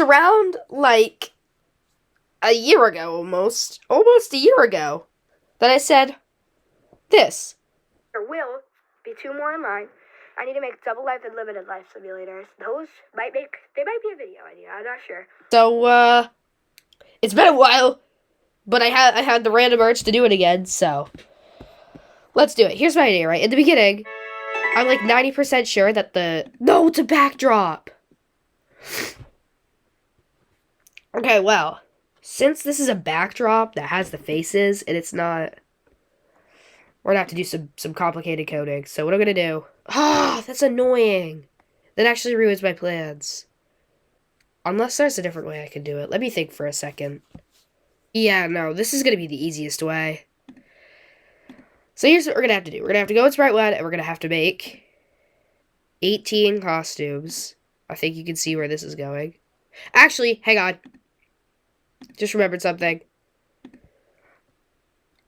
Around like a year ago almost a year ago that I said this. There will be 2 more in line. I need to make Double Life and Limited Life simulators. They might be a video idea, I'm not sure. So it's been a while, but I had the random urge to do it again, so let's do it. Here's my idea, right? In the beginning, I'm like 90% sure that no, it's a backdrop. Okay, well, since this is a backdrop that has the faces and it's not, we're gonna have to do some complicated coding. So what I'm gonna do? That's annoying. That actually ruins my plans. Unless there's a different way I can do it. Let me think for a second. Yeah, no, this is gonna be the easiest way. So here's what we're gonna have to do. We're gonna have to go in Sprite One and we're gonna have to make 18 costumes. I think you can see where this is going. Actually, hang on. Just remembered something.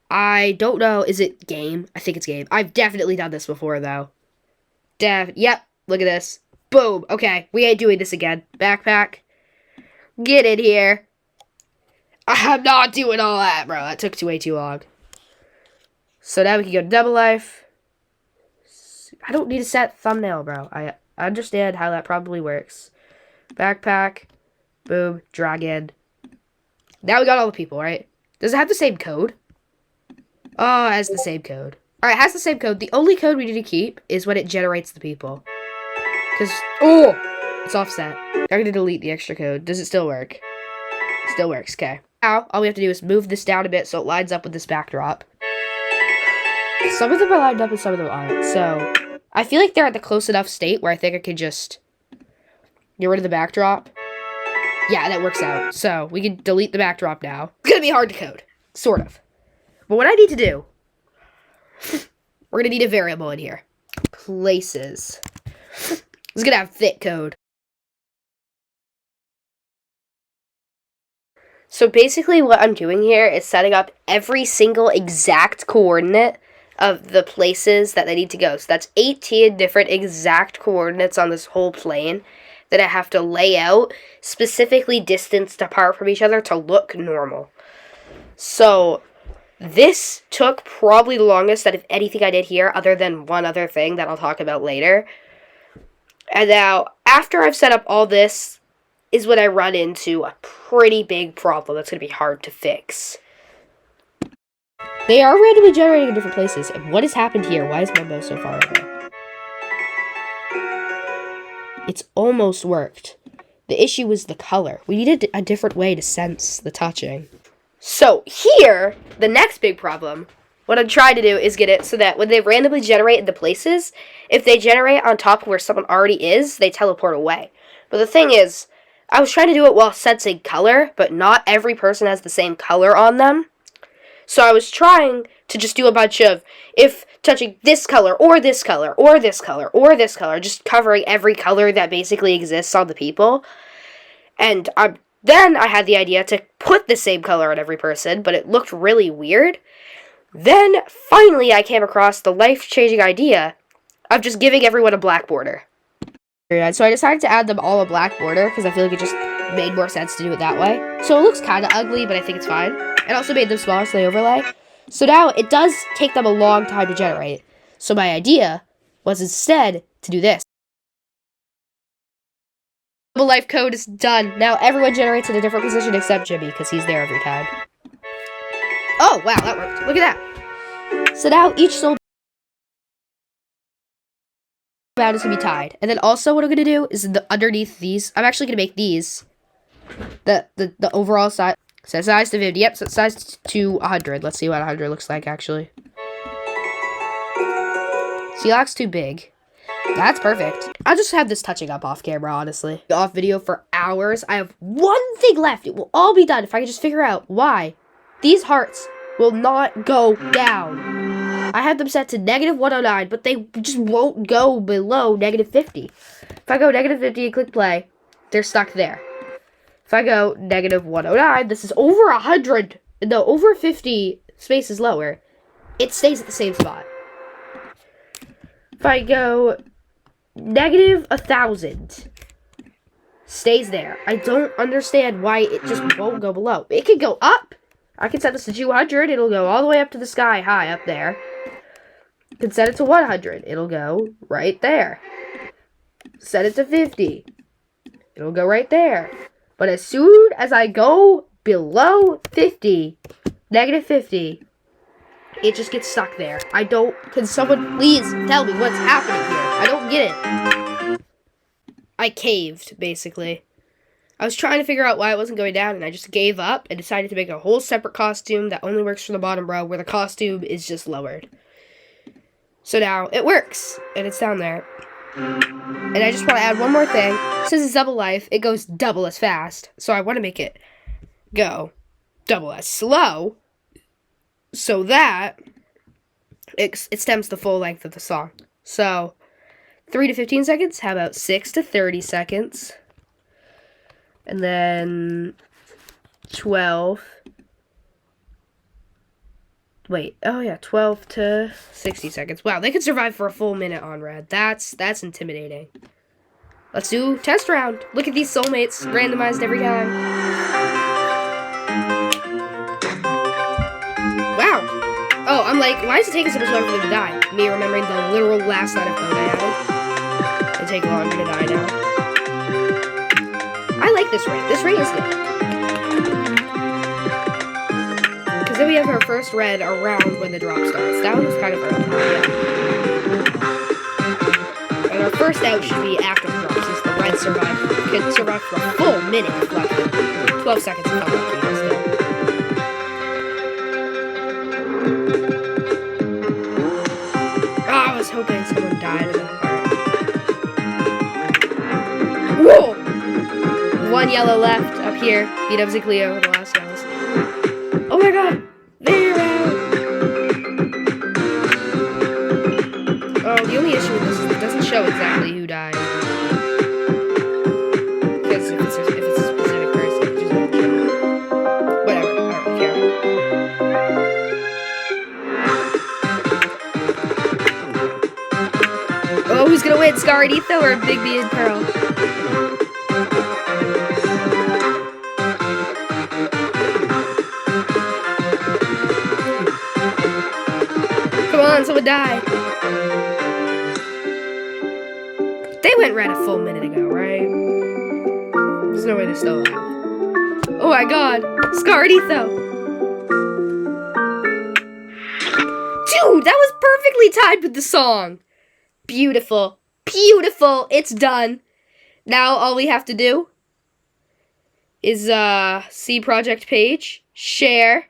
I don't know. Is it game? I think it's game. I've definitely done this before, though. Yep. Look at this. Boom. Okay. We ain't doing this again. Backpack. Get in here. I'm not doing all that, bro. That took way too long. So now we can go to Double Life. I don't need a set thumbnail, bro. I understand how that probably works. Backpack. Boom. Drag in. Now we got all the people, right? Does it have the same code? Oh, it has the same code. Alright, it has the same code. The only code we need to keep is when it generates the people. Because, it's offset. I'm going to delete the extra code. Does it still work? Still works, okay. Now, all we have to do is move this down a bit so it lines up with this backdrop. Some of them are lined up and some of them aren't. So, I feel like they're at the close enough state where I think I could just get rid of the backdrop. Yeah, that works out. So, we can delete the backdrop now. It's going to be hard to code. Sort of. But what I need to do, we're going to need a variable in here. Places. It's going to have thick code. So basically what I'm doing here is setting up every single exact coordinate of the places that they need to go. So that's 18 different exact coordinates on this whole plane that I have to lay out, specifically distanced apart from each other to look normal. So this took probably the longest out of anything I did here, other than one other thing that I'll talk about later. And now, after I've set up all this, is when I run into a pretty big problem that's going to be hard to fix. They are randomly generating in different places, and what has happened here? Why is my mouse so far away? It's almost worked. The issue was the color. We needed a different way to sense the touching. So here, the next big problem, what I'm trying to do is get it so that when they randomly generate into places, if they generate on top of where someone already is, they teleport away. But the thing is, I was trying to do it while sensing color, but not every person has the same color on them. So I was trying to just do a bunch of, if touching this color, or this color, or this color, or this color, just covering every color that basically exists on the people. And then I had the idea to put the same color on every person, but it looked really weird. Then, finally, I came across the life-changing idea of just giving everyone a black border. So I decided to add them all a black border, because I feel like it just made more sense to do it that way. So it looks kind of ugly, but I think it's fine. It also made them smaller so they overlay. So now, it does take them a long time to generate. So my idea was instead to do this. Double life code is done. Now everyone generates in a different position except Jimmy, because he's there every time. Oh, wow, that worked. Look at that. So now each soul amount is going to be tied. And then also what I'm going to do is underneath these, I'm actually going to make these the overall size. Set size to 50. Yep, set size to 100. Let's see what 100 looks like, actually. Sealog's too big. That's perfect. I'll just have this touching up off camera, honestly. Off video for hours. I have one thing left. It will all be done if I can just figure out why these hearts will not go down. I had them set to -109, but they just won't go below -50. If I go -50 and click play, they're stuck there. If I go -109, this is over 100. No, over 50 spaces lower. It stays at the same spot. If I go -1,000 stays there. I don't understand why it just won't go below. It can go up. I can set this to 200. It'll go all the way up to the sky high up there. I can set it to 100. It'll go right there. Set it to 50. It'll go right there. But as soon as I go below 50, negative 50, it just gets stuck there. I don't... Can someone please tell me what's happening here? I don't get it. I caved, basically. I was trying to figure out why it wasn't going down, and I just gave up and decided to make a whole separate costume that only works for the bottom row, where the costume is just lowered. So now it works, and it's down there. And I just want to add one more thing. Since it's double life, it goes double as fast. So I want to make it go double as slow, so that it stems the full length of the song. So 3 to 15 seconds. How about 6 to 30 seconds? And then 12. Wait, oh yeah, 12 to 60 seconds. Wow, they could survive for a full minute on red. That's intimidating. Let's do test round. Look at these soulmates, randomized every time. Wow. Oh, I'm like, why is it taking so much longer for them to die? Me remembering the literal last line of code I added. They take longer to die now. I like this rate. This rate is good. Because then we have our first red around when the drop starts. That one was kind of early. Yeah. And our first out should be after the drop, since the red could survive for a full minute if lucky. 12 seconds if I'm lucky still. Oh, I was hoping someone died in that part. Whoa! One yellow left up here. B-dubs and Cleo, the last guys. Oh my god! They're out! Oh, the only issue with this is it doesn't show exactly who died. Because if it's a specific person, it just won't show. Whatever, I don't really care. Oh, who's gonna win? Scar and Etho or Big B and Pearl? Come on, someone die. They went red a full minute ago, right? There's no way they're still alive. Oh my god! Scar and Etho! Dude, that was perfectly timed with the song! Beautiful. Beautiful! It's done. Now all we have to do is see project page, share,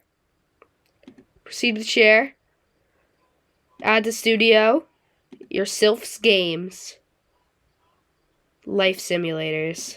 proceed with share, add to studio, your Sylphs Games, Life Simulators.